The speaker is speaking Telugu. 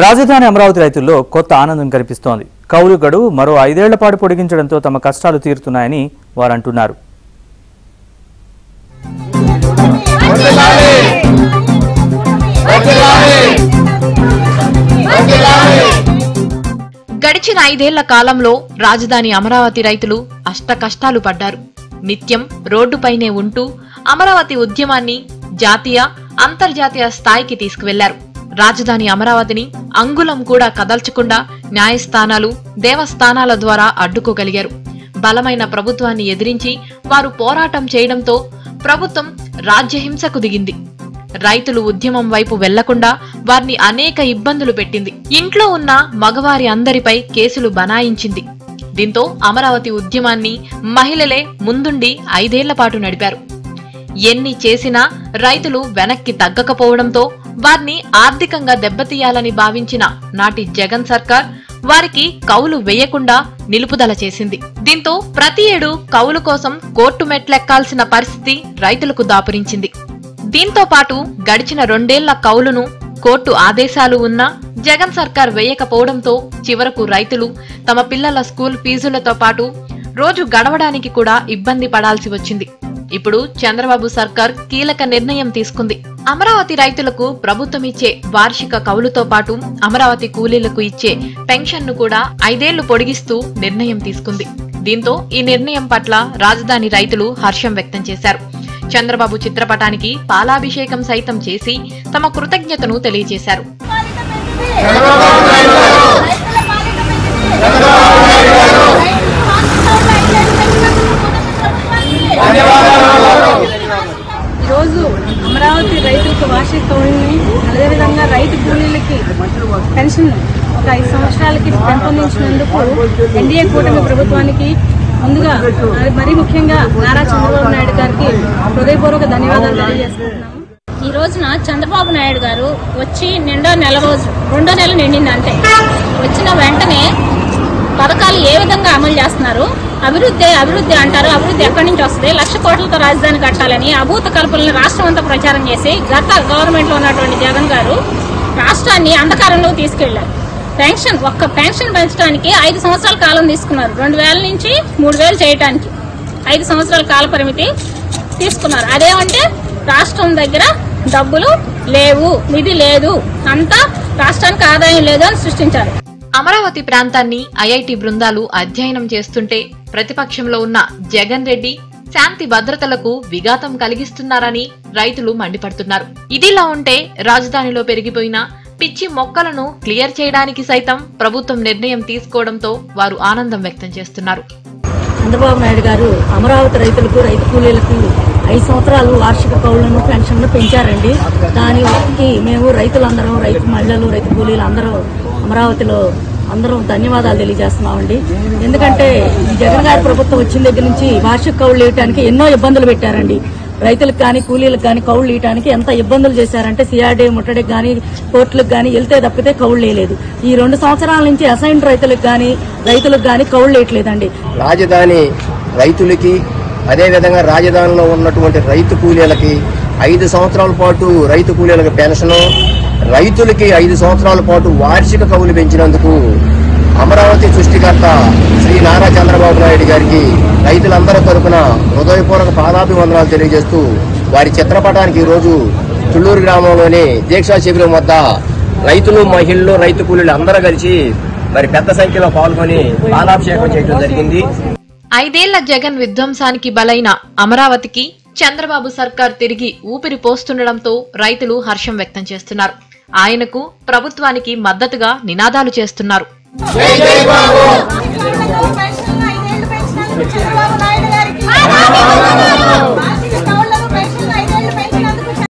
రాజధాని అమరావతి రైతుల్లో కొత్త ఆనందం కనిపిస్తోంది. కౌలు గడువు మరో 5 ఏళ్ల పాటు పొడిగించడంతో తమ కష్టాలు తీరుతున్నాయని వారు అంటున్నారు. గడిచిన 5 ఏళ్ల కాలంలో రాజధాని అమరావతి రైతులు అష్ట కష్టాలు పడ్డారు. నిత్యం రోడ్డుపైనే ఉంటూ అమరావతి ఉద్యమాన్ని జాతీయ, అంతర్జాతీయ స్థాయికి తీసుకువెళ్లారు. రాజధాని అమరావతిని అంగుళం కూడా కదల్చకుండా న్యాయస్థానాలు, దేవస్థానాల ద్వారా అడ్డుకోగలిగారు. బలమైన ప్రభుత్వాన్ని ఎదిరించి వారు పోరాటం చేయడంతో ప్రభుత్వం రాజ్యహింసకు దిగింది. రైతులు ఉద్యమం వైపు వెళ్లకుండా వారిని అనేక ఇబ్బందులు పెట్టింది. ఇంట్లో ఉన్న మగవారి అందరిపై కేసులు బనాయించింది. దీంతో అమరావతి ఉద్యమాన్ని మహిళలే ముందుండి 5 ఏళ్ల పాటు నడిపారు. ఎన్ని చేసినా రైతులు వెనక్కి తగ్గకపోవడంతో వారిని ఆర్థికంగా దెబ్బతీయాలని భావించిన నాటి జగన్ సర్కార్ వారికి కౌలు వేయకుండా నిలుపుదల చేసింది. దీంతో ప్రతి ఏడు కౌలు కోసం కోర్టు మెట్లెక్కాల్సిన పరిస్థితి రైతులకు దాపురించింది. దీంతో పాటు గడిచిన 2 ఏళ్ల కౌలును కోర్టు ఆదేశాలు ఉన్నా జగన్ సర్కార్ వేయకపోవడంతో చివరకు రైతులు తమ పిల్లల స్కూల్ ఫీజులతో పాటు రోజు గడవడానికి కూడా ఇబ్బంది పడాల్సి వచ్చింది. ఇప్పుడు చంద్రబాబు సర్కార్ కీలక నిర్ణయం తీసుకుంది. అమరావతి రైతులకు ప్రభుత్వం ఇచ్చే వార్షిక కౌలుతో పాటు అమరావతి కూలీలకు ఇచ్చే పెన్షన్ను కూడా 5 ఏళ్లు పొడిగిస్తూ నిర్ణయం తీసుకుంది. దీంతో ఈ నిర్ణయం పట్ల రాజధాని రైతులు హర్షం వ్యక్తం చేశారు. చంద్రబాబు చిత్రపటానికి పాలాభిషేకం సైతం చేసి తమ కృతజ్ఞతను తెలియజేశారు. ఈరోజు అమరావతి రైతులకు వార్షిక కౌలుని, అదేవిధంగా రైతు కూలీలకి పెన్షన్ ఒక 5 సంవత్సరాలకి పెంపొందించినందుకు ఎన్డీఏ కూటమి ప్రభుత్వానికి ముందుగా మరీ ముఖ్యంగా నారా చంద్రబాబు నాయుడు గారికి హృదయపూర్వక ధన్యవాదాలు తెలియజేస్తున్నాము. ఈ రోజున చంద్రబాబు నాయుడు గారు వచ్చి రెండో నెల నిండింది. అంటే వచ్చిన వెంటనే పథకాలు ఏ విధంగా అమలు చేస్తున్నారు? అభివృద్ధి అంటారు. అభివృద్ధి ఎక్కడి నుంచి వస్తుంది? 1,00,000 కోట్లతో రాజధాని కట్టాలని అభూత కల్పనలు రాష్ట్రం అంతా ప్రచారం చేసి గత గవర్నమెంట్ లో ఉన్నటువంటి జగన్ గారు రాష్ట్రాన్ని అంధకారంలో తీసుకెళ్లారు. ఒక్క పెన్షన్ పెంచడానికి 5 సంవత్సరాల కాలం తీసుకున్నారు. 2,000 నుంచి 3,000 చేయడానికి 5 సంవత్సరాల కాల పరిమితి తీసుకున్నారు. అదేమంటే రాష్ట్రం దగ్గర డబ్బులు లేవు, నిధి లేదు, అంతా రాష్ట్రానికి ఆదాయం లేదు అని సృష్టించారు. అమరావతి ప్రాంతాన్ని ఐఐటి బృందాలు అధ్యయనం చేస్తుంటే ప్రతిపక్షంలో ఉన్న జగన్ రెడ్డి శాంతి భద్రతలకు విఘాతం కలిగిస్తున్నారని రైతులు మండిపడుతున్నారు. ఇదిలా ఉంటే రాజధానిలో పెరిగిపోయిన పిచ్చి మొక్కలను క్లియర్ చేయడానికి సైతం ప్రభుత్వం నిర్ణయం తీసుకోవడంతో వారు ఆనందం వ్యక్తం చేస్తున్నారు. చంద్రబాబు నాయుడు గారు అమరావతి రైతులకు, రైతు కూలీలకు 5 సంవత్సరాలు వార్షిక కౌలును, పెన్షన్ను పెంచారండి. దానికి మేము రైతులందరం, రైతు మహిళలు, రైతు కూలీలు అందరూ అమరావతిలో అందరం ధన్యవాదాలు తెలియజేస్తున్నామండి. ఎందుకంటే జగన్ గారి ప్రభుత్వం వచ్చిన దగ్గర నుంచి వార్షిక కౌలు ఇవ్వడానికి ఎన్నో ఇబ్బందులు పెట్టారండి. రైతులకు కానీ కూలీలకు కానీ కౌలు ఇవ్వడానికి ఎంత ఇబ్బందులు చేశారంటే సిఆర్డీ ముట్టడికి కానీ కోర్టులకు కానీ వెళ్తే తప్పితే కౌలు వేయలేదు. ఈ 2 సంవత్సరాల నుంచి అసైన్డ్ రైతులకు కానీ కౌలు వేయట్లేదండి. రాజధాని రైతులకి, అదేవిధంగా రాజధానిలో ఉన్నటువంటి రైతు కూలీలకి 5 సంవత్సరాల పాటు రైతు కూలీలకు పెన్షను, రైతులకి 5 సంవత్సరాల పాటు వార్షిక కౌలు పెంచినందుకు అమరావతి సృష్టికర్త శ్రీ నారా చంద్రబాబు నాయుడు గారికి రైతులందరి తరఫున హృదయపూర్వక పాదాభివందనాలు తెలియజేస్తూ వారి చిత్రపటానికి ఈరోజు తుళ్లూరు గ్రామంలోని దీక్షా శిబిరం వద్ద రైతులు, మహిళలు, రైతు కూలీలు అందరూ కలిసి మరి పెద్ద సంఖ్యలో పాల్గొని పాలాభిషేకం చేయడం జరిగింది. 5 ఏళ్ల జగన్ విధ్వంసానికి బలైన అమరావతికి చంద్రబాబు సర్కార్ తిరిగి ఊపిరి పోస్తుండడంతో రైతులు హర్షం వ్యక్తం చేస్తున్నారు. ఆయనకు, ప్రభుత్వానికి మద్దతుగా నినాదాలు చేస్తున్నారు.